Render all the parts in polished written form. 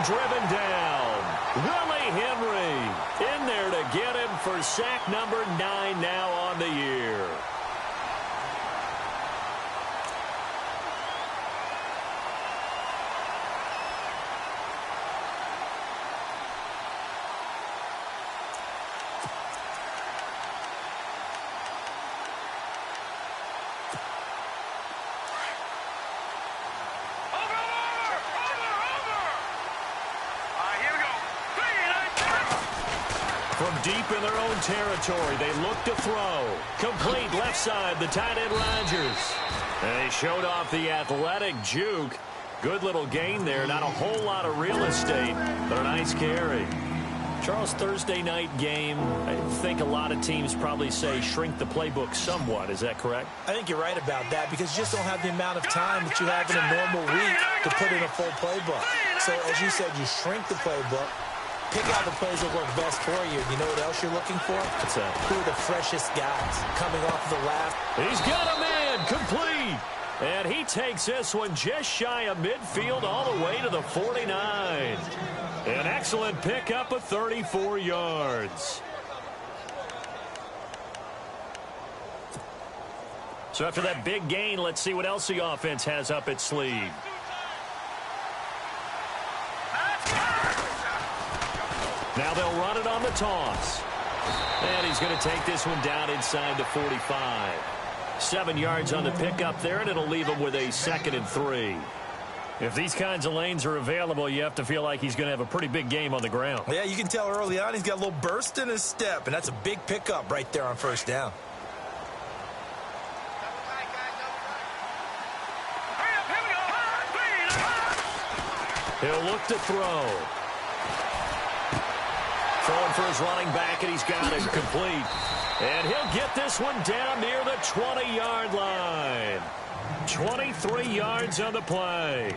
driven down. Willie Henry in there to get him for sack number 9 now on the year. From deep in their own territory, they look to throw. Complete left side, the tight end Rodgers. And they showed off the athletic juke. Good little gain there. Not a whole lot of real estate, but a nice carry. Charles, Thursday night game, I think a lot of teams probably say shrink the playbook somewhat. Is that correct? I think you're right about that because you just don't have the amount of time that you have in a normal week to put in a full playbook. So, as you said, you shrink the playbook. Pick out the plays that work best for you. You know what else you're looking for? What's that? Who are the freshest guys coming off the last? He's got a man complete. And he takes this one just shy of midfield all the way to the 49. An excellent pickup of 34 yards. So after that big gain, let's see what else the offense has up its sleeve. Now they'll run it on the toss. And he's going to take this one down inside the 45. 7 yards on the pickup there, and it'll leave him with a 2nd and 3. If these kinds of lanes are available, you have to feel like he's going to have a pretty big game on the ground. Yeah, you can tell early on he's got a little burst in his step, and that's a big pickup right there on first down. He'll look to throw. Throwing for his running back, and he's got it complete. And he'll get this one down near the 20-yard line. 23 yards on the play.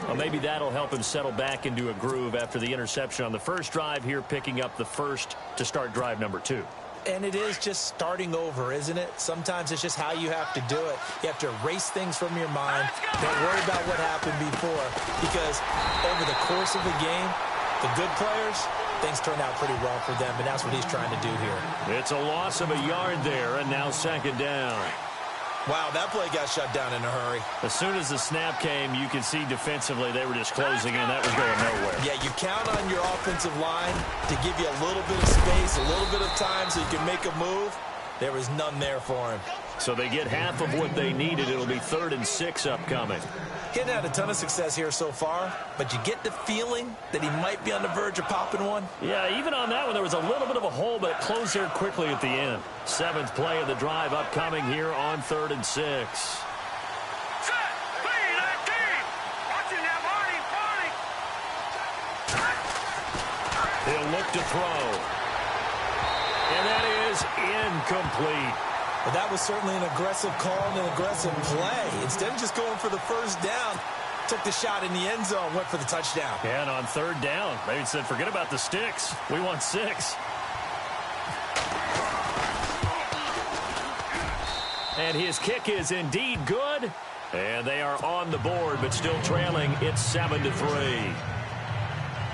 Well, maybe that'll help him settle back into a groove after the interception on the first drive here, picking up the first to start drive number 2. And it is just starting over, isn't it? Sometimes it's just how you have to do it. You have to erase things from your mind. Don't worry about what happened before, because over the course of the game, the good players, things turn out pretty well for them, and that's what he's trying to do here. It's a loss of a yard there, and now 2nd down. Wow, that play got shut down in a hurry. As soon as the snap came, you could see defensively they were just closing in. That was going nowhere. Yeah, you count on your offensive line to give you a little bit of space, a little bit of time so you can make a move. There was none there for him. So they get half of what they needed. It'll be 3rd and 6 upcoming. Getting had a ton of success here so far, but you get the feeling that he might be on the verge of popping one. Yeah, even on that one, there was a little bit of a hole, but it closed there quickly at the end. 7th play of the drive upcoming here on 3rd and 6. He'll look to throw. And that is incomplete. Well, that was certainly an aggressive call and an aggressive play. Instead of just going for the first down, took the shot in the end zone, went for the touchdown. Yeah, and on 3rd down, they said, forget about the sticks. We want 6. And his kick is indeed good. And they are on the board, but still trailing. It's 7-3.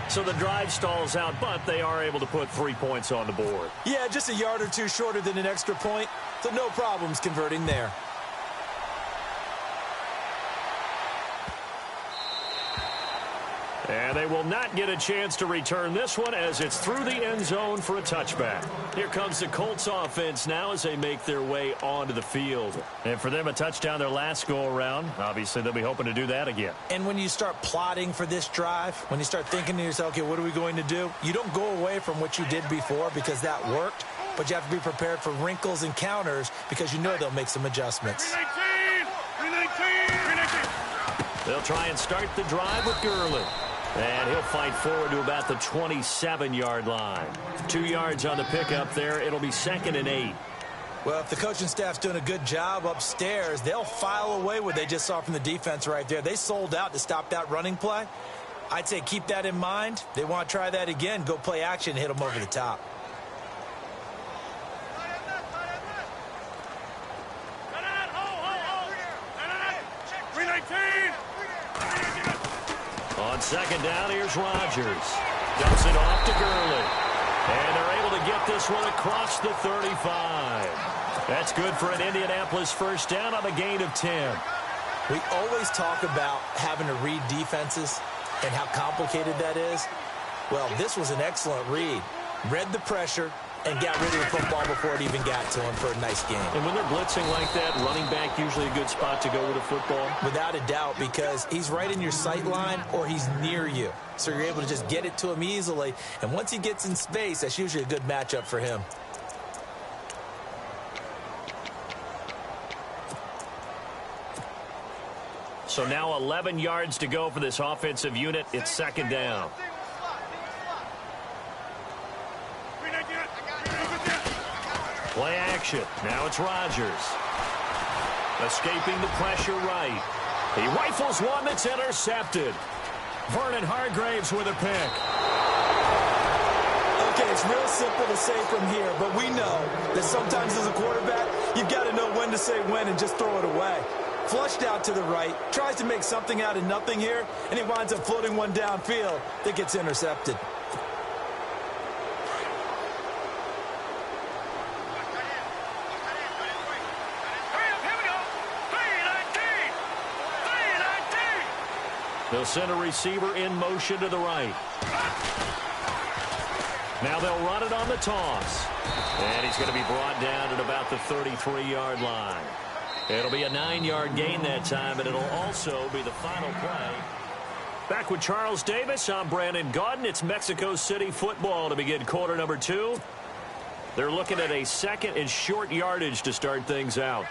So the drive stalls out, but they are able to put 3 points on the board. Yeah, just a yard or two shorter than an extra point, so no problems converting there. And they will not get a chance to return this one as it's through the end zone for a touchback. Here comes the Colts offense now as they make their way onto the field. And for them, a touchdown their last go-around. Obviously, they'll be hoping to do that again. And when you start plotting for this drive, when you start thinking to yourself, okay, what are we going to do? You don't go away from what you did before because that worked, but you have to be prepared for wrinkles and counters because you know they'll make some adjustments. 319. They'll try and start the drive with Gurley. And he'll fight forward to about the 27-yard line. 2 yards on the pickup there. It'll be 2nd and 8. Well, if the coaching staff's doing a good job upstairs, they'll file away what they just saw from the defense right there. They sold out to stop that running play. I'd say keep that in mind. They want to try that again. Go play action and hit them over the top. On second down, here's Rodgers. Dumps it off to Gurley. And they're able to get this one across the 35. That's good for an Indianapolis first down on a gain of 10. We always talk about having to read defenses and how complicated that is. Well, this was an excellent read. Read the pressure and got rid of the football before it even got to him for a nice game. And when they're blitzing like that, running back usually a good spot to go with a football? Without a doubt, because he's right in your sight line or he's near you. So you're able to just get it to him easily. And once he gets in space, that's usually a good matchup for him. So now 11 yards to go for this offensive unit. It's second down. Play action. Now it's Rodgers. Escaping the pressure right. He rifles one that's intercepted. Vernon Hargreaves with a pick. Okay, it's real simple to say from here, but we know that sometimes as a quarterback, you've got to know when to say when and just throw it away. Flushed out to the right, tries to make something out of nothing here, and he winds up floating one downfield that gets intercepted. They'll send a receiver in motion to the right. Now they'll run it on the toss. And he's going to be brought down at about the 33-yard line. It'll be a 9-yard gain that time, and it'll also be the final play. Back with Charles Davis, I'm Brandon Gaudin. It's Mexico City football to begin quarter number 2. They're looking at a second and short yardage to start things out.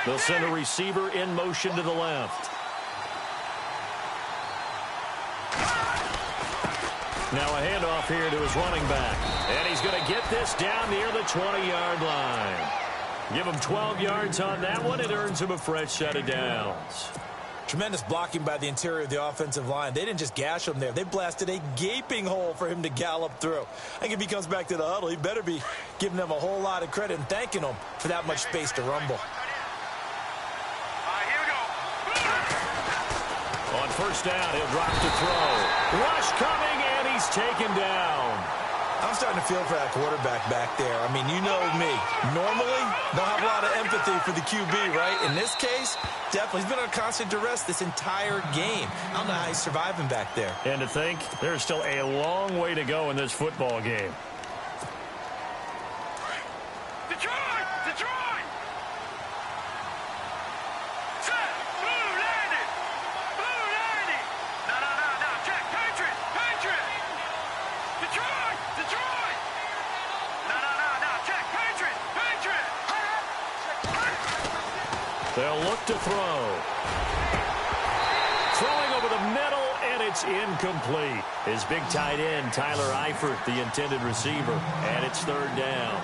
They'll send a receiver in motion to the left. Now a handoff here to his running back. And he's going to get this down near the 20-yard line. Give him 12 yards on that one. It earns him a fresh set of downs. Tremendous blocking by the interior of the offensive line. They didn't just gash him there. They blasted a gaping hole for him to gallop through. I think if he comes back to the huddle, he better be giving them a whole lot of credit and thanking them for that much space to rumble. On first down, he'll drop to throw. Rush coming, and he's taken down. I'm starting to feel for that quarterback back there. I mean, you know me. Normally, don't have a lot of empathy for the QB, right? In this case, definitely. He's been under constant duress this entire game. I don't know how he's surviving back there. And to think, there's still a long way to go in this football game. Detroit! Detroit! Set! Blue landed! Blue landed! No. Check! Patriot! Patriot! Detroit! Detroit! No. Check! Patriot! Patriot! They'll look to throw. Throwing over the middle, and it's incomplete. His big tight end, Tyler Eifert, the intended receiver, and it's third down.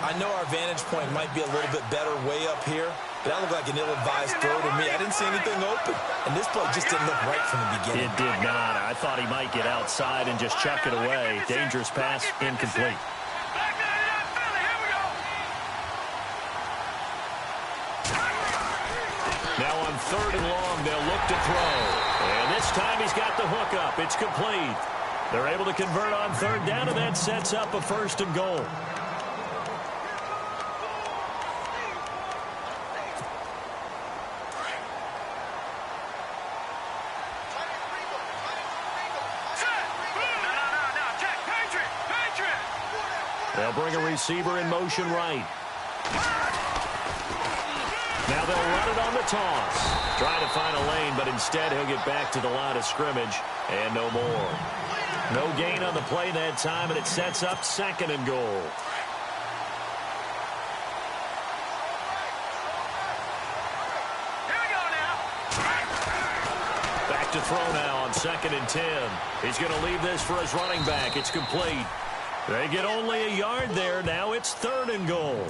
I know our vantage point might be a little bit better way up here, but that looked like an ill-advised throw to me. I didn't see anything open, and this play just didn't look right from the beginning. It did not. I thought he might get outside and just chuck it away. Dangerous pass, incomplete. Now on third and long, they'll look to throw. And this time he's got the hook up. It's complete. They're able to convert on third down, and that sets up a first and goal. They'll bring a receiver in motion right. Now they'll run it on the toss. Trying to find a lane, but instead he'll get back to the line of scrimmage. And no more. No gain on the play that time, and it sets up second and goal. Here we go now. Back to throw now on 2nd and 10. He's going to leave this for his running back. It's complete. They get only a yard there. Now it's third and goal.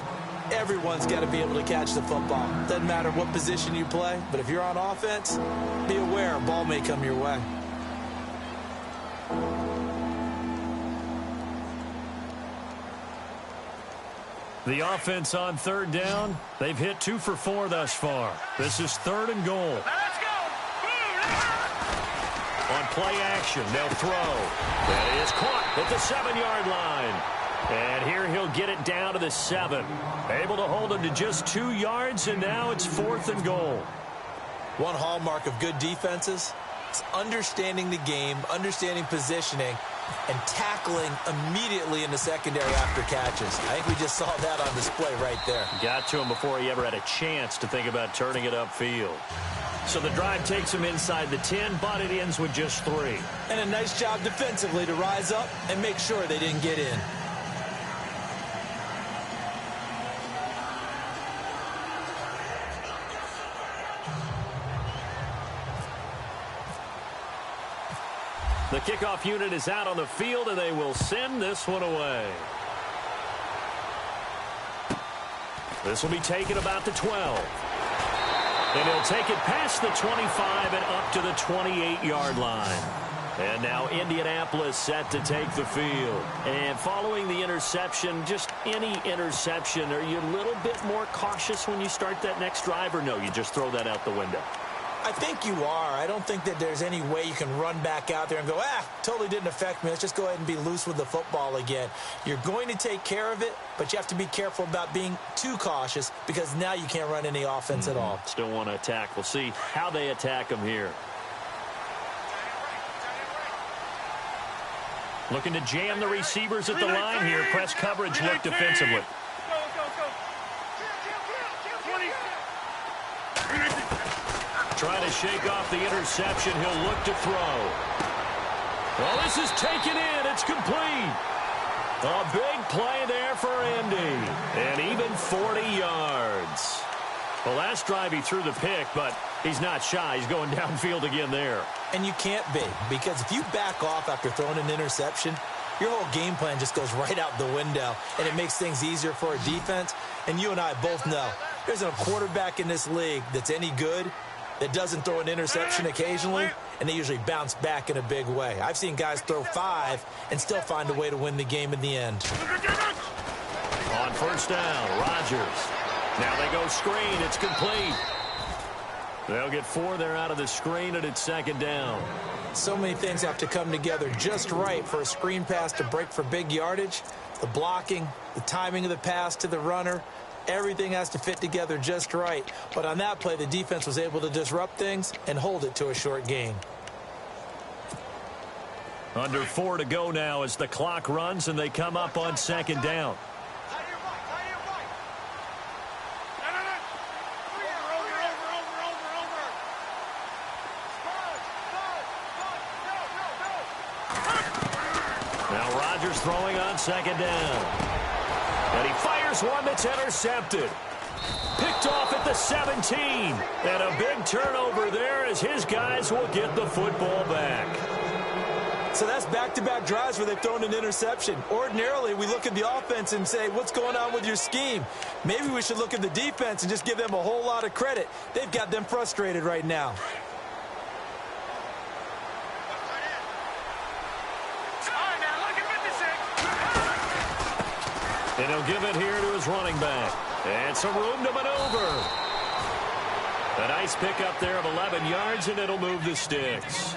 Everyone's got to be able to catch the football. Doesn't matter what position you play, but if you're on offense, be aware a ball may come your way. The offense on third down, they've hit 2 for 4 thus far. This is 3rd and goal. Let's go. On play action, they'll throw. That is caught at the 7-yard line. And here he'll get it down to the 7. Able to hold him to just 2 yards, and now it's 4th and goal. One hallmark of good defenses is understanding the game, understanding positioning, and tackling immediately in the secondary after catches. I think we just saw that on display right there. Got to him before he ever had a chance to think about turning it upfield. So the drive takes him inside the 10, but it ends with just 3. And a nice job defensively to rise up and make sure they didn't get in. The kickoff unit is out on the field, and they will send this one away. This will be taken about the 12. And he'll take it past the 25 and up to the 28-yard line. And now Indianapolis set to take the field. And following the interception, just any interception, are you a little bit more cautious when you start that next drive, or no, you just throw that out the window? I think you are. I don't think that there's any way you can run back out there and go, totally didn't affect me. Let's just go ahead and be loose with the football again. You're going to take care of it, but you have to be careful about being too cautious because now you can't run any offense at all. Still want to attack. We'll see how they attack them here. Looking to jam the receivers at the line here. Press coverage look defensively. Trying to shake off the interception. He'll look to throw. Well, this is taken in. It's complete. A big play there for Indy. And even 40 yards. Well, last drive he threw the pick, but he's not shy. He's going downfield again there. And you can't be, because if you back off after throwing an interception, your whole game plan just goes right out the window, and it makes things easier for a defense. And you and I both know there's a quarterback in this league that's any good that doesn't throw an interception occasionally, and they usually bounce back in a big way. I've seen guys throw 5 and still find a way to win the game in the end. On first down, Rodgers. Now they go screen. It's complete. They'll get 4 there out of the screen, and it's 2nd down. So many things have to come together just right for a screen pass to break for big yardage. The blocking, the timing of the pass to the runner, everything has to fit together just right. But on that play, the defense was able to disrupt things and hold it to a short gain. Under 4 to go now as the clock runs, and they come up on 2nd down. Now Rodgers throwing on 2nd down. And he fires one that's intercepted. Picked off at the 17. And a big turnover there as his guys will get the football back. So that's back-to-back drives where they've thrown an interception. Ordinarily, we look at the offense and say, what's going on with your scheme? Maybe we should look at the defense and just give them a whole lot of credit. They've got them frustrated right now. And he'll give it here to his running back. And some room to maneuver. A nice pickup there of 11 yards, and it'll move the sticks.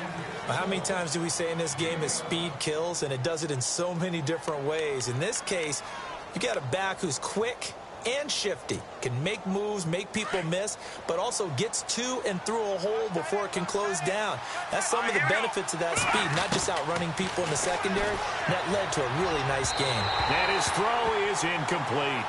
Well, how many times do we say in this game is speed kills, and it does it in so many different ways. In this case, you got a back who's quick and shifty, can make moves, make people miss, but also gets to and through a hole before it can close down. That's some of the benefits of that speed, not just outrunning people in the secondary. That led to a really nice game. And his throw is incomplete.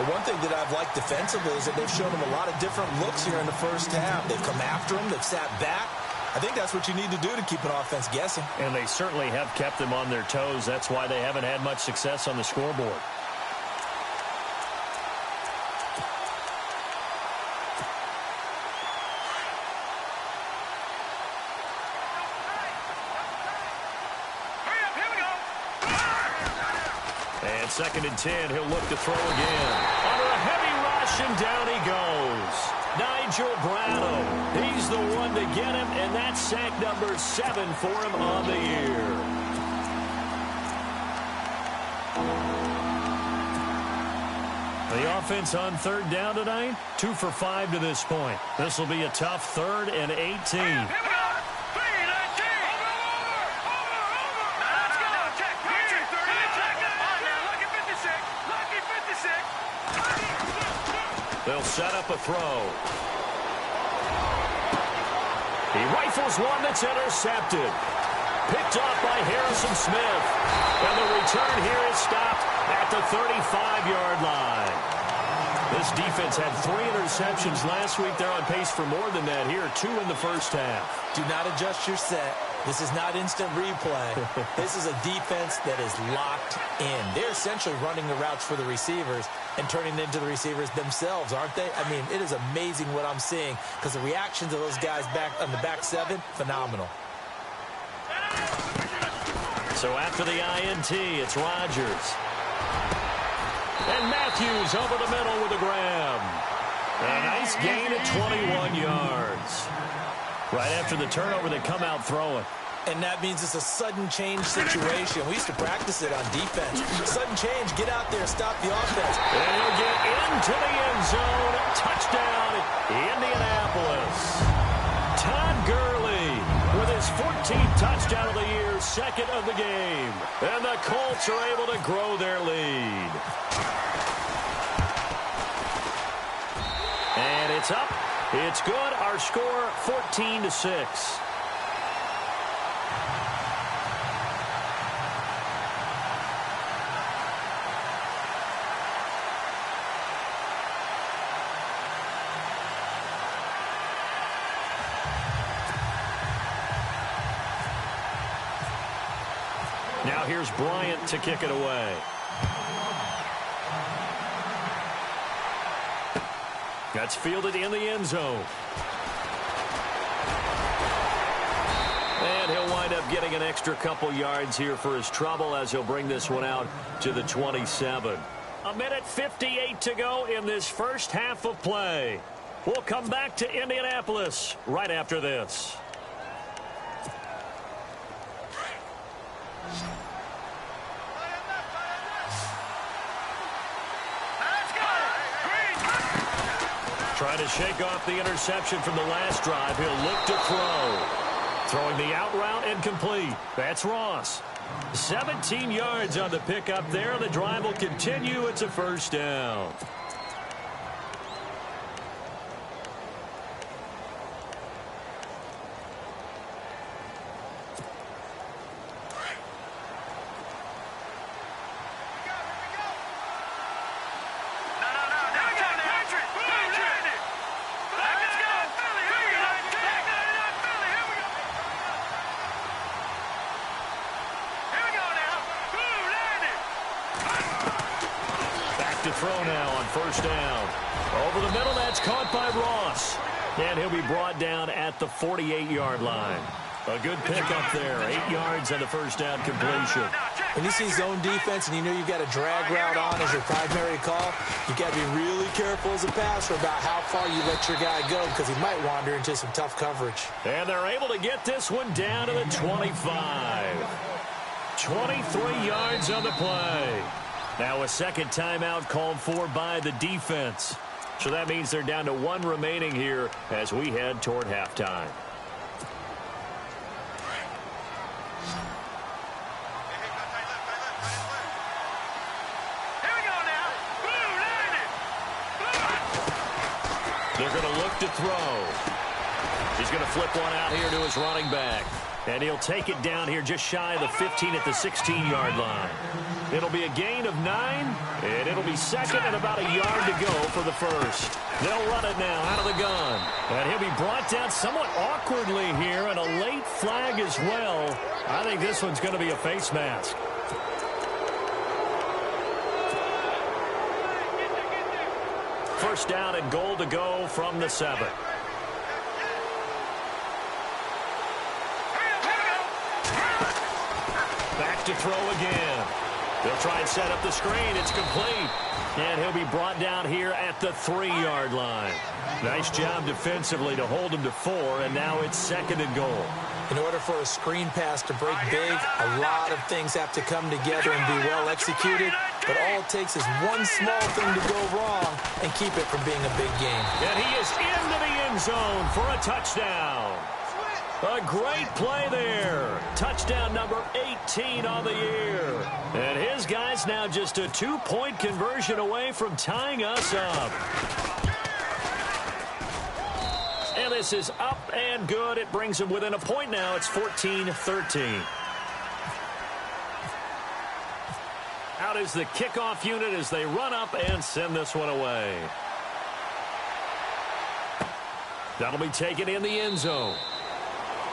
But one thing that I've liked defensively is that they've shown him a lot of different looks here in the first half. They've come after him, they've sat back. I think that's what you need to do to keep an offense guessing. And they certainly have kept them on their toes. That's why they haven't had much success on the scoreboard. And 2nd and 10, he'll look to throw again. Under a heavy rush, and down he goes. Nigel Bradham, he's the one to get him, and that's sack number 7 for him on the year. The offense on third down tonight, 2 for 5 to this point. This will be a tough 3rd and 18. They'll set up a throw. He rifles one that's intercepted. Picked off by Harrison Smith. And the return here is stopped at the 35-yard line. This defense had 3 interceptions last week. They're on pace for more than that here. 2 in the first half. Do not adjust your set. This is not instant replay. This is a defense that is locked in. They're essentially running the routes for the receivers and turning into the receivers themselves, aren't they? I mean, it is amazing what I'm seeing because the reactions of those guys back on the back 7, phenomenal. So after the INT, it's Rodgers. And Matthews over the middle with a grab. A nice gain at 21 yards. Right after the turnover, they come out throwing. And that means it's a sudden change situation. We used to practice it on defense. Sudden change, get out there, stop the offense. And he'll get into the end zone. Touchdown, Indianapolis. Todd Gurley with his 14th touchdown of the year, 2nd of the game. And the Colts are able to grow their lead. And it's up. It's good. Our score, 14-6. Now here's Bryant to kick it away. That's fielded in the end zone. And he'll wind up getting an extra couple yards here for his trouble as he'll bring this one out to the 27. 1:58 to go in this first half of play. We'll come back to Indianapolis right after this. Trying to shake off the interception from the last drive. He'll look to throw. Throwing the out route and complete. That's Ross. 17 yards on the pickup there. The drive will continue. It's a first down. Throw now on first down. Over the middle, that's caught by Ross. And he'll be brought down at the 48-yard line. A good pickup there. 8 yards on the first down completion. When you see zone defense and you know you've got a drag route on as your primary call, you've got to be really careful as a passer about how far you let your guy go because he might wander into some tough coverage. And they're able to get this one down to the 25. 23 yards on the play. Now a second timeout called for by the defense. So that means they're down to 1 remaining here as we head toward halftime. Here we go now. Blue, land it. They're going to look to throw. He's going to flip one out here to his running back. And he'll take it down here just shy of the 15 at the 16-yard line. It'll be a gain of 9, and it'll be second and about a yard to go for the first. They'll run it now out of the gun. And he'll be brought down somewhat awkwardly here, and a late flag as well. I think this one's going to be a face mask. First down and goal to go from the 7. Back to throw again. They'll try and set up the screen. It's complete. And he'll be brought down here at the 3-yard line. Nice job defensively to hold him to 4, and now it's second and goal. In order for a screen pass to break big, a lot of things have to come together and be well executed. but all it takes is one small thing to go wrong and keep it from being a big game. And he is into the end zone for a touchdown. A great play there. Touchdown number 18 on the year. And his guy's now just a 2-point conversion away from tying us up. And this is up and good. It brings him within a point now. It's 14-13. Out is the kickoff unit as they run up and send this one away. That'll be taken in the end zone.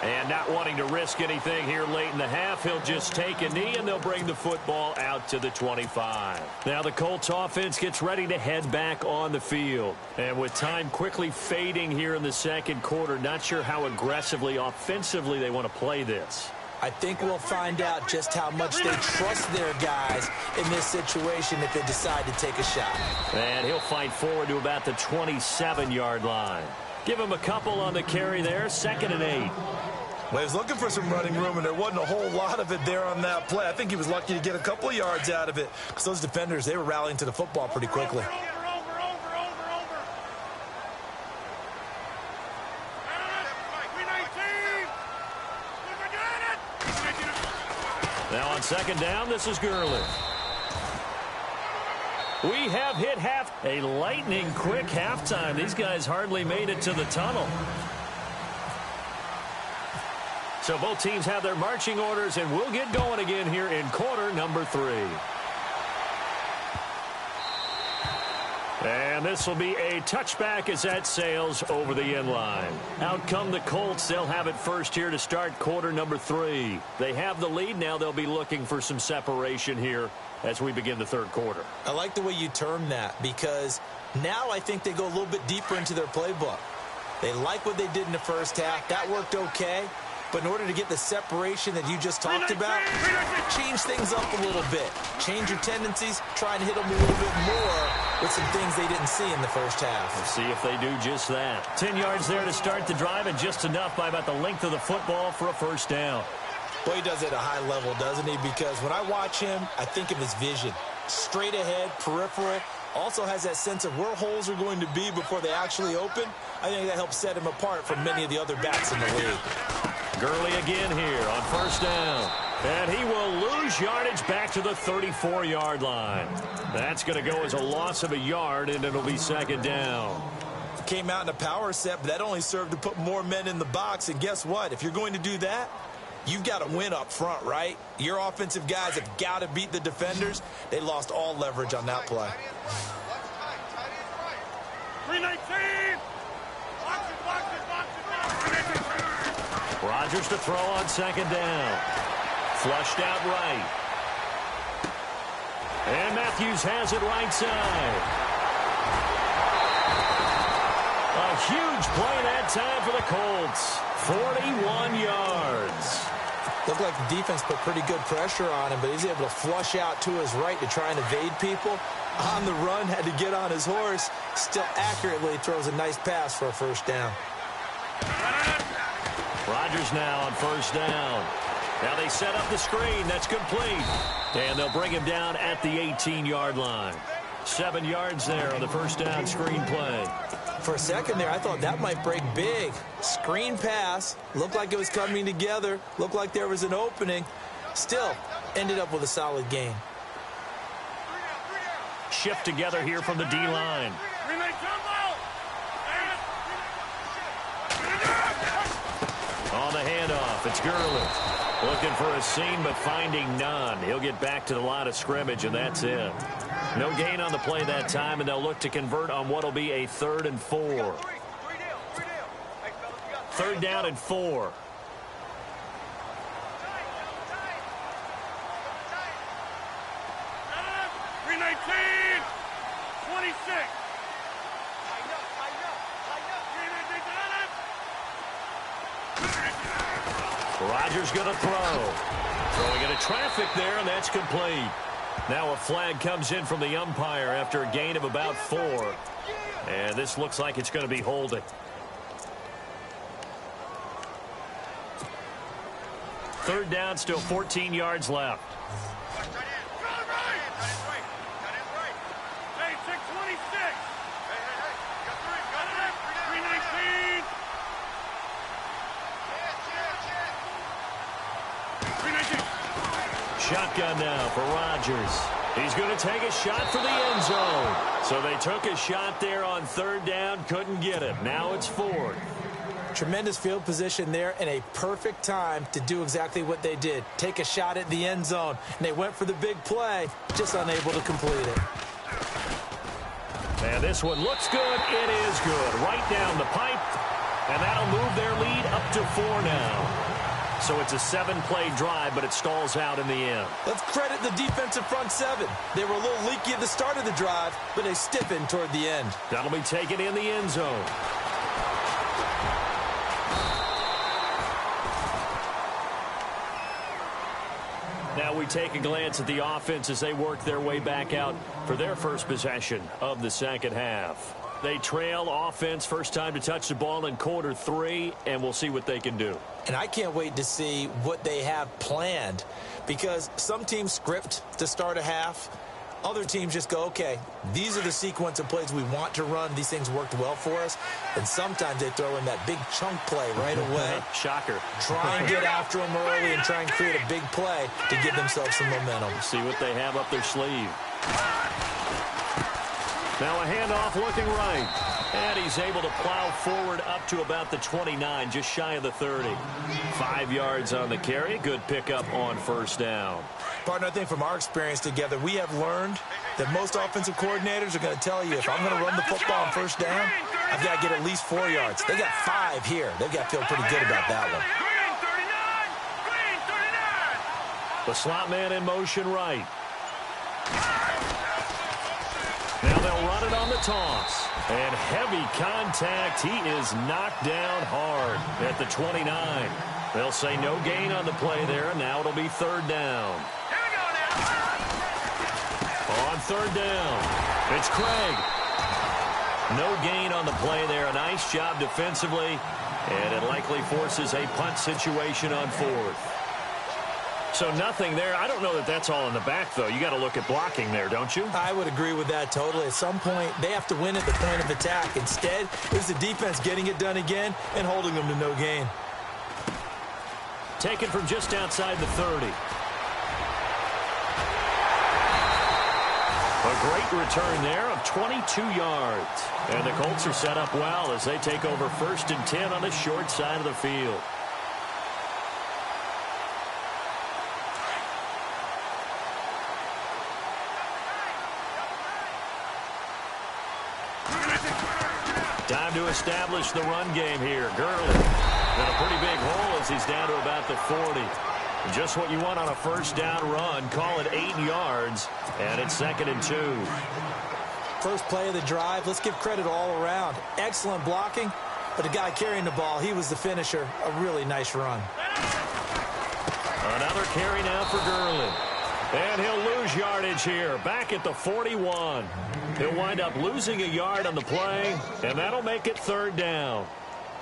And not wanting to risk anything here late in the half, he'll just take a knee, and they'll bring the football out to the 25. Now the Colts offense gets ready to head back on the field. And with time quickly fading here in the second quarter, not sure how aggressively, offensively they want to play this. I think we'll find out just how much they trust their guys in this situation if they decide to take a shot. And he'll fight forward to about the 27-yard line. Give him a couple on the carry there, 2nd and 8. Well, he was looking for some running room, and there wasn't a whole lot of it there on that play. I think he was lucky to get a couple of yards out of it because those defenders, they were rallying to the football pretty quickly. Now on 2nd down, this is Gurley. We have hit half. A lightning quick halftime. These guys hardly made it to the tunnel. So both teams have their marching orders, and we'll get going again here in quarter number 3. And this will be a touchback as that sails over the end line. Out come the Colts. They'll have it first here to start quarter number 3. They have the lead now. They'll be looking for some separation here as we begin the third quarter. I like the way you term that because now I think they go a little bit deeper into their playbook. They like what they did in the first half. That worked okay. But in order to get the separation that you just talked about, change things up a little bit. Change your tendencies. Try and hit them a little bit more with some things they didn't see in the first half. Let's see if they do just that. 10 yards there to start the drive, and just enough by about the length of the football for a first down. Boy, he does it at a high level, doesn't he? Because when I watch him, I think of his vision. Straight ahead, peripheral. Also has that sense of where holes are going to be before they actually open. I think that helps set him apart from many of the other backs in the league. Gurley again here on first down. And he will lose yardage back to the 34-yard line. That's going to go as a loss of a yard, and it'll be 2nd down. Came out in a power set, but that only served to put more men in the box. And guess what? If you're going to do that, you've got to win up front, right? Your offensive guys have got to beat the defenders. They lost all leverage on that play. 319! Rodgers to throw on 2nd down. Flushed out right. And Matthews has it right side. A huge play that time for the Colts. 41 yards. Looked like the defense put pretty good pressure on him, but he's able to flush out to his right to try and evade people. On the run, had to get on his horse. Still accurately throws a nice pass for a first down. Rodgers now on first down. Now they set up the screen. That's complete. And they'll bring him down at the 18-yard line. 7 yards there on the first down screen play. For a second there, I thought that might break big. Screen pass. Looked like it was coming together. Looked like there was an opening. Still, ended up with a solid gain. Shift together here from the D-line. On the handoff, it's Gurley. Looking for a seam, but finding none. He'll get back to the line of scrimmage, and that's it. No gain on the play that time, and they'll look to convert on what will be a 3rd and 4. 3rd down and 4. Rodgers going to throw. Throwing into traffic there, and that's complete. Now a flag comes in from the umpire after a gain of about 4. And this looks like it's going to be holding. 3rd down, still 14 yards left. shotgun now for Rodgers. He's going to take a shot for the end zone. So they took a shot there on third down, couldn't get it. Now it's fourth. Tremendous field position there and a perfect time to do exactly what they did. Take a shot at the end zone. And they went for the big play, just unable to complete it. And this one looks good. It is good. Right down the pipe. And that'll move their lead up to 4 now. So it's a 7-play drive, but it stalls out in the end. Let's credit the defensive front 7. They were a little leaky at the start of the drive, but they stiffened toward the end. That'll be taken in the end zone. Now we take a glance at the offense as they work their way back out for their first possession of the second half. They trail offense first time to touch the ball in quarter 3, and we'll see what they can do. And I can't wait to see what they have planned, because some teams script to start a half. Other teams just go, okay, these are the sequence of plays we want to run. These things worked well for us. And sometimes they throw in that big chunk play right away. Shocker. Try and get after them early and try and create a big play to give themselves some momentum. See what they have up their sleeve. Now a handoff looking right. And he's able to plow forward up to about the 29, just shy of the 30. 5 yards on the carry. Good pickup on first down. Partner, I think from our experience together, we have learned that most offensive coordinators are going to tell you, if I'm going to run the football on first down, I've got to get at least 4 yards. They got 5 here. They've got to feel pretty good about that one. The slot man in motion right. Now they'll run it on the toss. And heavy contact. He is knocked down hard at the 29. They'll say no gain on the play there. Now it'll be third down. Here we go now. On third down, it's Craig. No gain on the play there. A nice job defensively. And it likely forces a punt situation on fourth. So nothing there. I don't know that that's all in the back, though. You got to look at blocking there, don't you? I would agree with that totally. At some point, they have to win at the point of attack. Instead, it was the defense getting it done again and holding them to no gain. Taken from just outside the 30. A great return there of 22 yards. And the Colts are set up well as they take over 1st and 10 on the short side of the field. Time to establish the run game here. Gurley in a pretty big hole as he's down to about the 40. Just what you want on a first down run. Call it 8 yards, and it's 2nd and 2. First play of the drive. Let's give credit all around. Excellent blocking, but the guy carrying the ball, he was the finisher. A really nice run. Another carry now for Gurley. And he'll lose yardage here, back at the 41. He'll wind up losing a yard on the play, and that'll make it third down.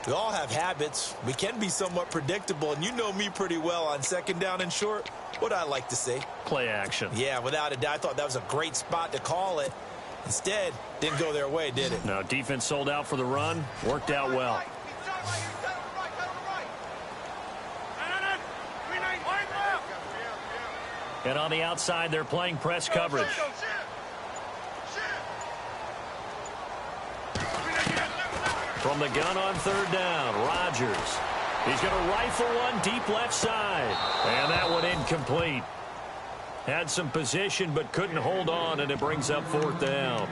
We all have habits. We can be somewhat predictable, and you know me pretty well on second down and short. What I like to see. Play action. Yeah, without a doubt. I thought that was a great spot to call it. Instead, didn't go their way, did it? No, defense sold out for the run. Worked out well. And on the outside, they're playing press coverage. From the gun on third down, Rodgers. He's going to rifle one deep left side. And that one incomplete. Had some position but couldn't hold on, and it brings up 4th down.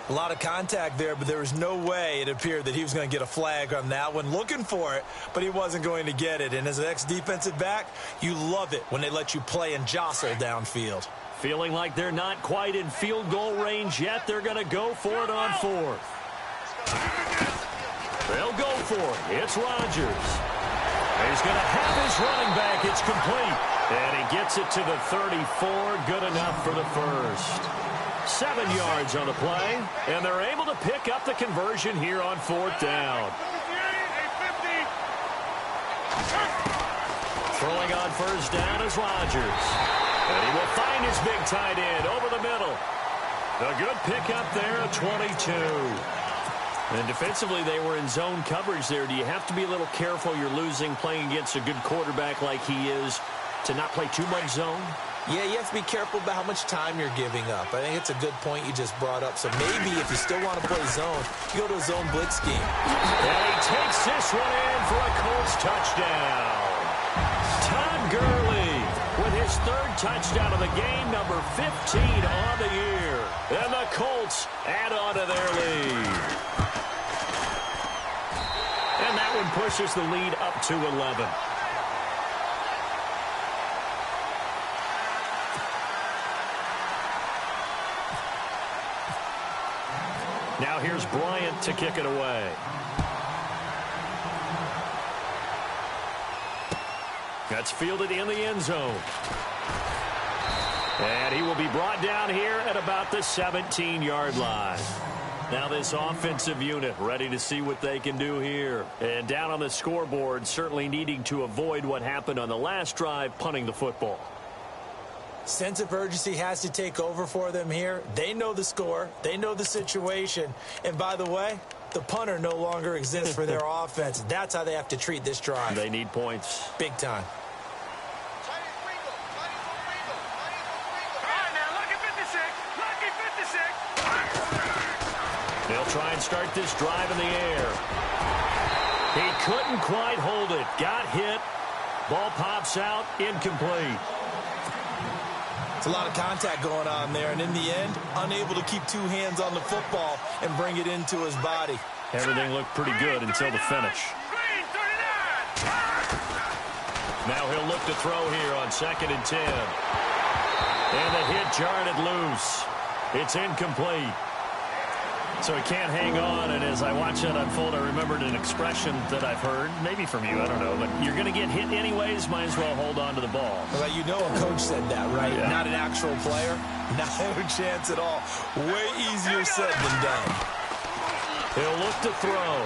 A lot of contact there, but there was no way it appeared that he was going to get a flag on that one. Looking for it, but he wasn't going to get it. And as an ex-defensive back, you love it when they let you play and jostle downfield. Feeling like they're not quite in field goal range yet. They're going to go for it on 4th. They'll go for it. It's Rodgers. He's going to have his running back. It's complete. And he gets it to the 34. Good enough for the first. 7 yards on the play. And they're able to pick up the conversion here on 4th down. Throwing on first down is Rodgers. And he will find his big tight end over the middle. A good pickup there at 22. And defensively, they were in zone coverage there. Do you have to be a little careful? You're losing, playing against a good quarterback like he is, to not play too much zone? Yeah, you have to be careful about how much time you're giving up. I think it's a good point you just brought up. So maybe if you still want to play zone, you go to a zone blitz scheme. And he takes this one in for a Colts touchdown. Todd Gurley with his third touchdown of the game, number 15 on the year. And the Colts add on to their lead. And that one pushes the lead up to 11. Now here's Bryant to kick it away. That's fielded in the end zone. And he will be brought down here at about the 17-yard line. Now this offensive unit ready to see what they can do here. And down on the scoreboard, certainly needing to avoid what happened on the last drive, punting the football. Sense of urgency has to take over for them here. They know the score. They know the situation. And by the way, the punter no longer exists for their offense. That's how they have to treat this drive. They need points. Big time. They'll try and start this drive in the air. He couldn't quite hold it. Got hit. Ball pops out. Incomplete. It's a lot of contact going on there, and in the end, unable to keep two hands on the football and bring it into his body. Everything looked pretty good until the finish. Now he'll look to throw here on 2nd and 10. And the hit jarred it loose. It's incomplete. So he can't hang on, and as I watch that unfold, I remembered an expression that I've heard, maybe from you, I don't know, but you're going to get hit anyways, might as well hold on to the ball. Well, you know a coach said that, right? Yeah. Not an actual player. Not a chance at all. Way easier said than done. He'll look to throw.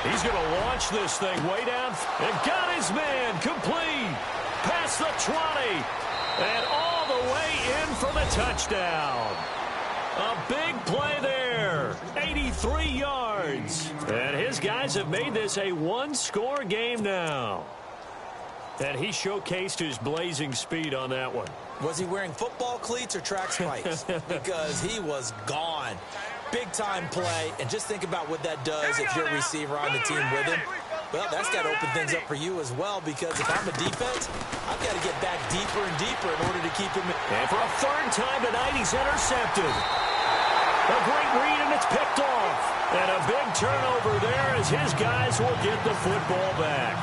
He's going to launch this thing way down, and got his man complete. Past the 20, and all the way in for the touchdown. A big play there, 83 yards. And his guys have made this a one-score game now. And he showcased his blazing speed on that one. Was he wearing football cleats or track spikes? Because he was gone. Big-time play, and just think about what that does if you're a receiver on the team with him. Well, that's got to open things up for you as well, because if I'm a defense, I've got to get back deeper and deeper in order to keep him. And for a third time tonight, he's intercepted. A great read, and it's picked off. And a big turnover there as his guys will get the football back.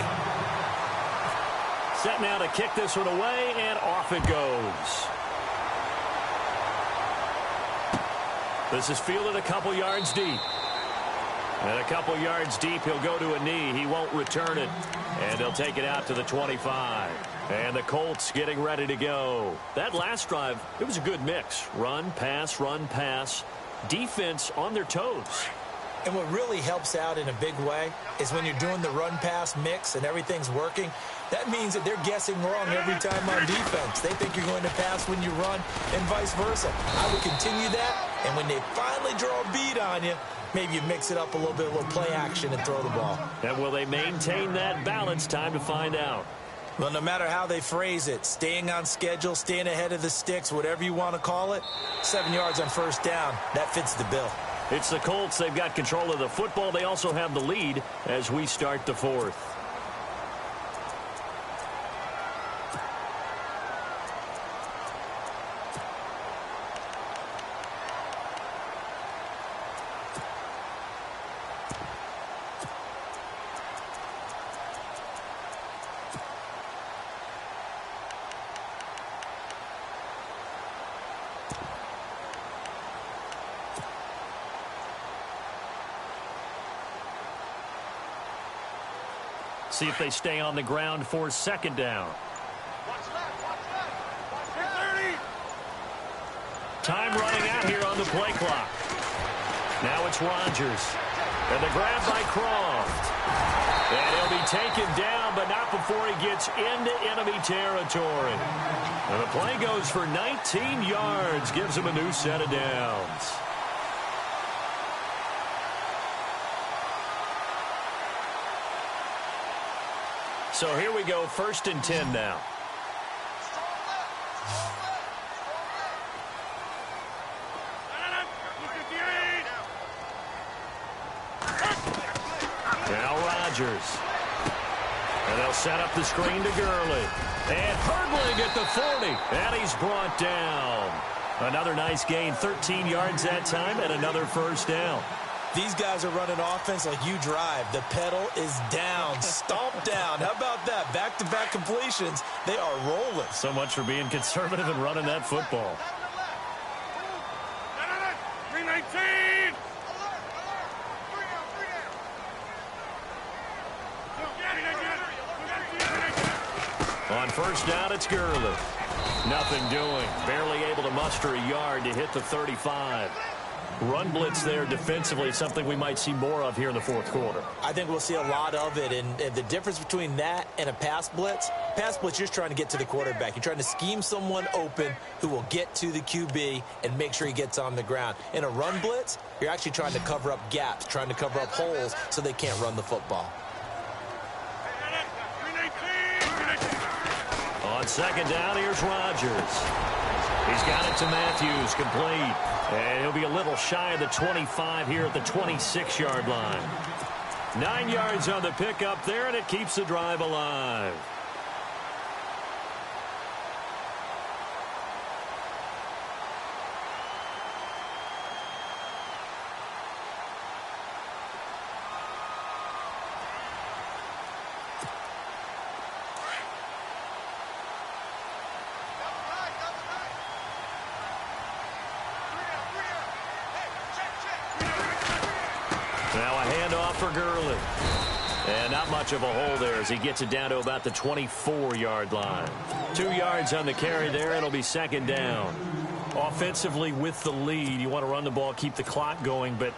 Set now to kick this one away, and off it goes. This is fielded a couple yards deep. And a couple yards deep, he'll go to a knee. He won't return it. And they'll take it out to the 25. And the Colts getting ready to go. That last drive, it was a good mix. Run, pass, defense on their toes. And what really helps out in a big way is when you're doing the run-pass mix and everything's working, that means that they're guessing wrong every time on defense. They think you're going to pass when you run and vice versa. I would continue that, and when they finally draw a bead on you, maybe you mix it up a little bit, a little play action, and throw the ball. And will they maintain that balance? Time to find out. Well, no matter how they phrase it, staying on schedule, staying ahead of the sticks, whatever you want to call it, 7 yards on first down, that fits the bill. It's the Colts. They've got control of the football. They also have the lead as we start the fourth. See if they stay on the ground for second down. Time running out here on the play clock. Now it's Rodgers. And the grab by Croft. And he'll be taken down, but not before he gets into enemy territory. And the play goes for 19 yards. Gives him a new set of downs. So here we go, 1st and 10 now. Now Rodgers. And they'll set up the screen to Gurley. And hurdling at the 40. And he's brought down. Another nice gain, 13 yards that time, and another first down. These guys are running offense like you drive. The pedal is down, stomp down. How about that? Back-to-back completions. They are rolling. So much for being conservative and running that football. 319. On first down, it's Gurley. Nothing doing. Barely able to muster a yard to hit the 35. Run blitz there defensively, something we might see more of here in the fourth quarter. I think we'll see a lot of it, and the difference between that and a pass blitz, you're just trying to get to the quarterback. You're trying to scheme someone open who will get to the QB and make sure he gets on the ground. In a run blitz, you're actually trying to cover up gaps, trying to cover up holes so they can't run the football. On second down, here's Rodgers. He's got it to Matthews, complete. And he'll be a little shy of the 25 here at the 26-yard line. 9 yards on the pickup there, and it keeps the drive alive. Now a handoff for Gurley. And not much of a hole there as he gets it down to about the 24-yard line. 2 yards on the carry there. It'll be second down. Offensively with the lead, you want to run the ball, keep the clock going, but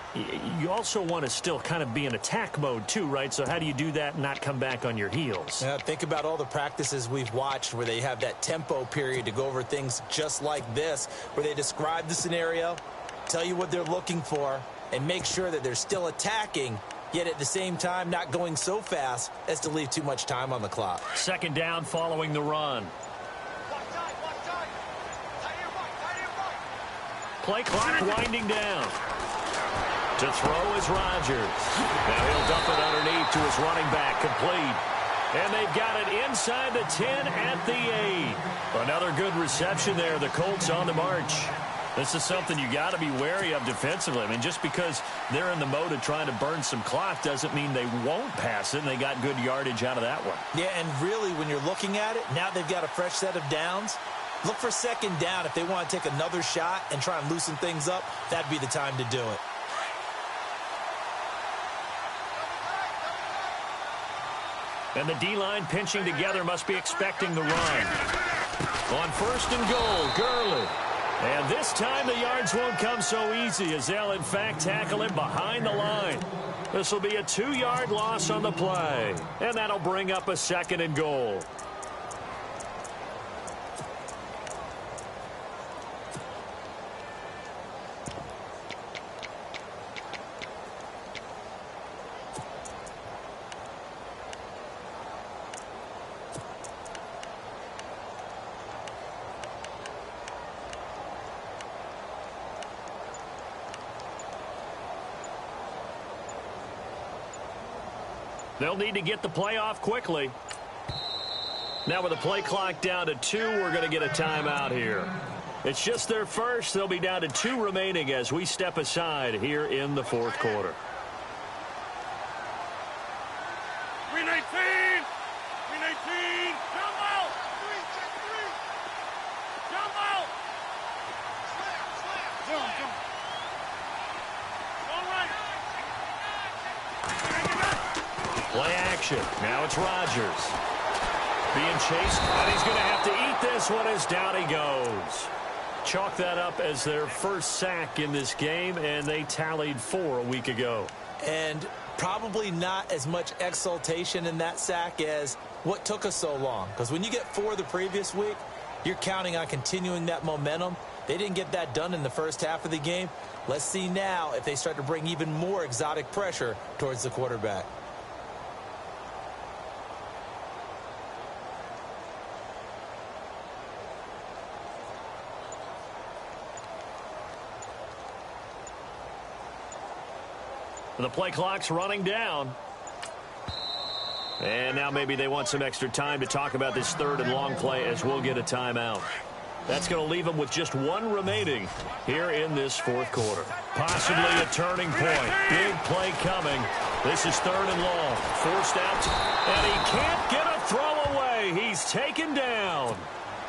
you also want to still kind of be in attack mode too, right? So how do you do that and not come back on your heels? Now, think about all the practices we've watched where they have that tempo period to go over things just like this, where they describe the scenario, tell you what they're looking for, and make sure that they're still attacking, yet at the same time not going so fast as to leave too much time on the clock. Second down following the run. Play clock winding down. To throw is Rodgers. Now he'll dump it underneath to his running back, complete. And they've got it inside the 10 at the 8. Another good reception there. The Colts on the march. This is something you got to be wary of defensively. I mean, just because they're in the mode of trying to burn some clock doesn't mean they won't pass it, and they got good yardage out of that one. Yeah, and really, when you're looking at it, now they've got a fresh set of downs. Look for second down. If they want to take another shot and try and loosen things up, that'd be the time to do it. And the D-line pinching together must be expecting the run. On first and goal, Gurley. And this time the yards won't come so easy as they'll, in fact, tackle him behind the line. This will be a 2-yard loss on the play. And that'll bring up a second and goal. They'll need to get the play off quickly. Now with the play clock down to 2, we're going to get a timeout here. It's just their first. They'll be down to 2 remaining as we step aside here in the fourth quarter. 319. 319. Jump out. Jump out. Jump. All right. Play action. Now it's Rodgers. Being chased, and he's going to have to eat this one as down he goes. Chalk that up as their first sack in this game, and they tallied 4 a week ago. And probably not as much exultation in that sack as what took us so long. Because when you get 4 the previous week, you're counting on continuing that momentum. They didn't get that done in the first half of the game. Let's see now if they start to bring even more exotic pressure towards the quarterback. The play clock's running down. And now maybe they want some extra time to talk about this third and long play as we'll get a timeout. That's going to leave them with just one remaining here in this fourth quarter. Possibly a turning point. Big play coming. This is third and long. Forced out, and he can't get a throw away. He's taken down.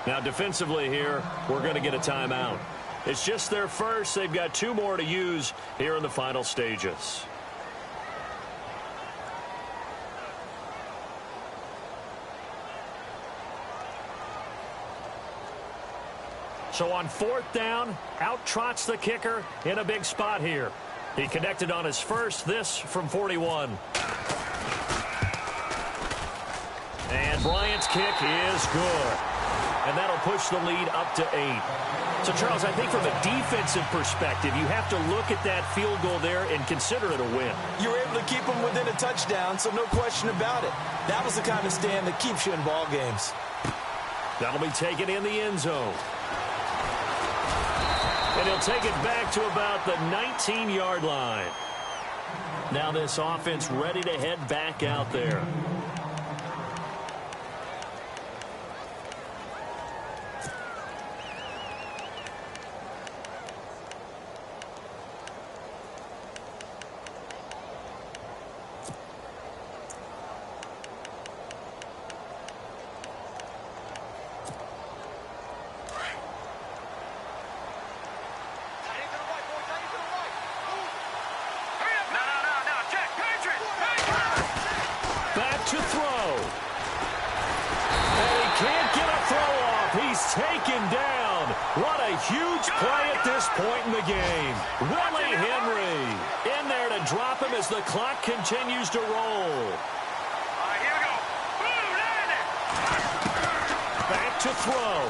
Now defensively here, we're going to get a timeout. It's just their first. They've got 2 more to use here in the final stages. So on fourth down, out trots the kicker in a big spot here. He connected on his first, this from 41. And Bryant's kick is good. And that'll push the lead up to 8. So, Charles, I think from a defensive perspective, you have to look at that field goal there and consider it a win. You were able to keep them within a touchdown, so no question about it. That was the kind of stand that keeps you in ball games. That'll be taken in the end zone. And he'll take it back to about the 19-yard line. Now this offense ready to head back out there. To throw. And he can't get a throw off. He's taken down. What a huge play at this point in the game. Willie Henry in there to drop him as the clock continues to roll. Here we go. Boom, land it. Back to throw.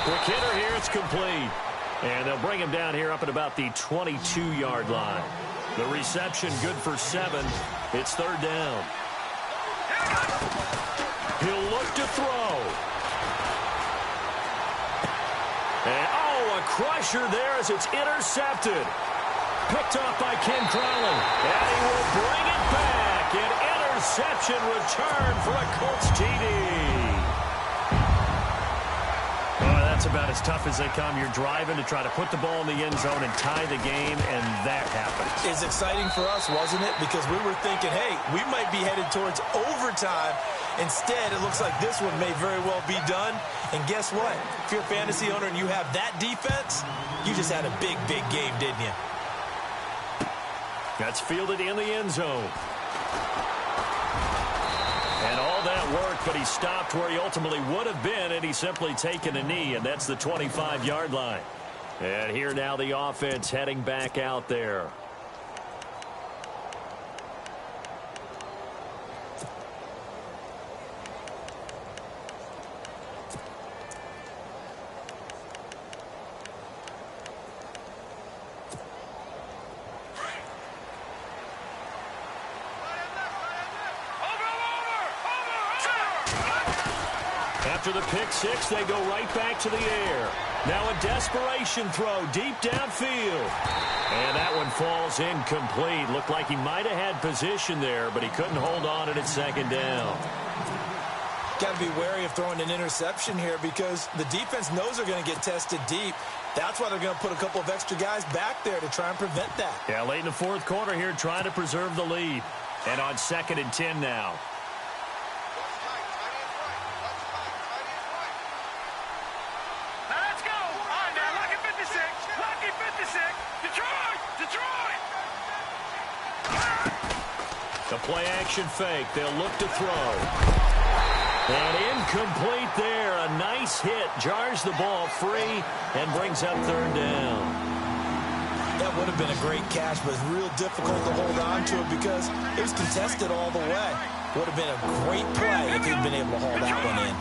Quick hitter here. It's complete. And they'll bring him down here up at about the 22-yard line. The reception good for 7. It's third down. He'll look to throw. And, oh, a crusher there as it's intercepted. Picked off by Ken Crowley. And he will bring it back. An interception return for a Colts TD. That's about as tough as they come. You're driving to try to put the ball in the end zone and tie the game, and that happens. It's exciting for us, wasn't it? Because we were thinking, hey, we might be headed towards overtime. Instead, it looks like this one may very well be done. And guess what? If you're a fantasy owner and you have that defense, you just had a big, big game, didn't you? That's fielded in the end zone. And all that work, but he stopped where he ultimately would have been, and he's simply taken a knee, and that's the 25-yard line. And here now the offense heading back out there. After the pick six, they go right back to the air. Now a desperation throw deep downfield. And that one falls incomplete. Looked like he might have had position there, but he couldn't hold on at second down. Got to be wary of throwing an interception here because the defense knows they're going to get tested deep. That's why they're going to put a couple of extra guys back there to try and prevent that. Yeah, late in the fourth quarter here, trying to preserve the lead. And on 2nd and 10 now. The play-action fake. They'll look to throw. And incomplete there. A nice hit. Jars the ball free and brings up third down. That would have been a great catch, but it's real difficult to hold on to it because it was contested all the way. Would have been a great play if he'd been able to haul that one in.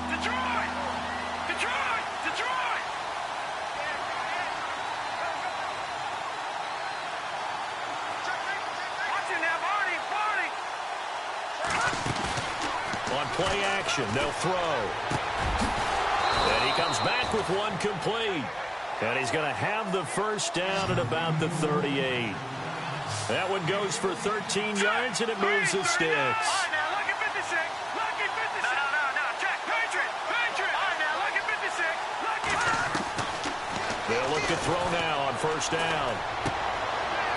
Play action, they'll throw. And he comes back with one complete. And he's going to have the first down at about the 38. That one goes for 13 yards, and it moves the sticks. All right, now, look at 56. Look at 56. No. Check. Patriot. All right, now, look at 56. Look at... They'll look to throw now on first down.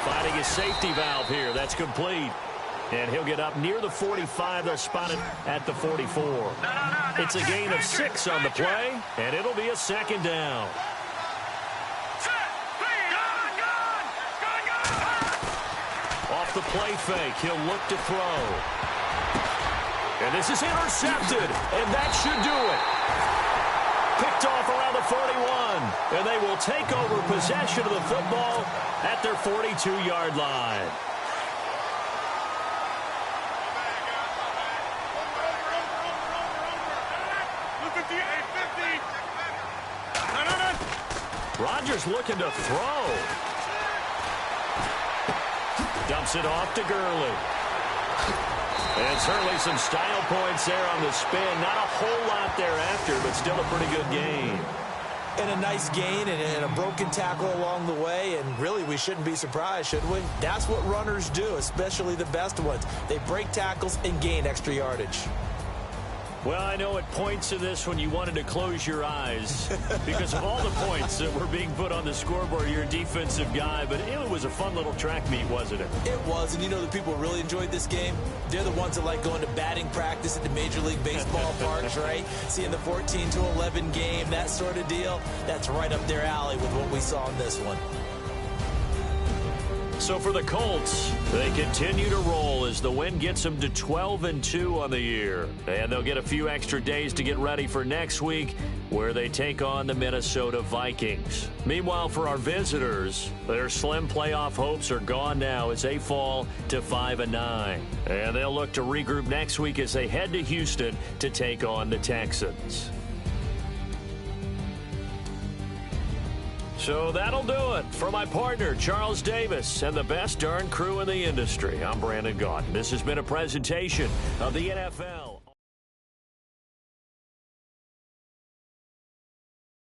Finding his safety valve here. That's complete. And he'll get up near the 45. They'll spot it at the 44. No. It's a gain of 6 on the play, and it'll be a second down. Off the play fake, he'll look to throw. And this is intercepted, and that should do it. Picked off around the 41, and they will take over possession of the football at their 42-yard line. Rodgers looking to throw. Dumps it off to Gurley. And certainly some style points there on the spin. Not a whole lot thereafter, but still a pretty good gain. And a nice gain and a broken tackle along the way. And really, we shouldn't be surprised, should we? That's what runners do, especially the best ones. They break tackles and gain extra yardage. Well, I know it points to this when you wanted to close your eyes because of all the points that were being put on the scoreboard. You're a defensive guy, but it was a fun little track meet, wasn't it? It was, and you know the people who really enjoyed this game? They're the ones that like going to batting practice at the Major League Baseball parks, right? Seeing the 14-11 game, that sort of deal. That's right up their alley with what we saw in this one. So for the Colts, they continue to roll as the win gets them to 12-2 on the year. And they'll get a few extra days to get ready for next week, where they take on the Minnesota Vikings. Meanwhile, for our visitors, their slim playoff hopes are gone now as they fall to 5-9. And they'll look to regroup next week as they head to Houston to take on the Texans. So that'll do it. For my partner, Charles Davis, and the best darn crew in the industry, I'm Brandon Gaudin. This has been a presentation of the NFL.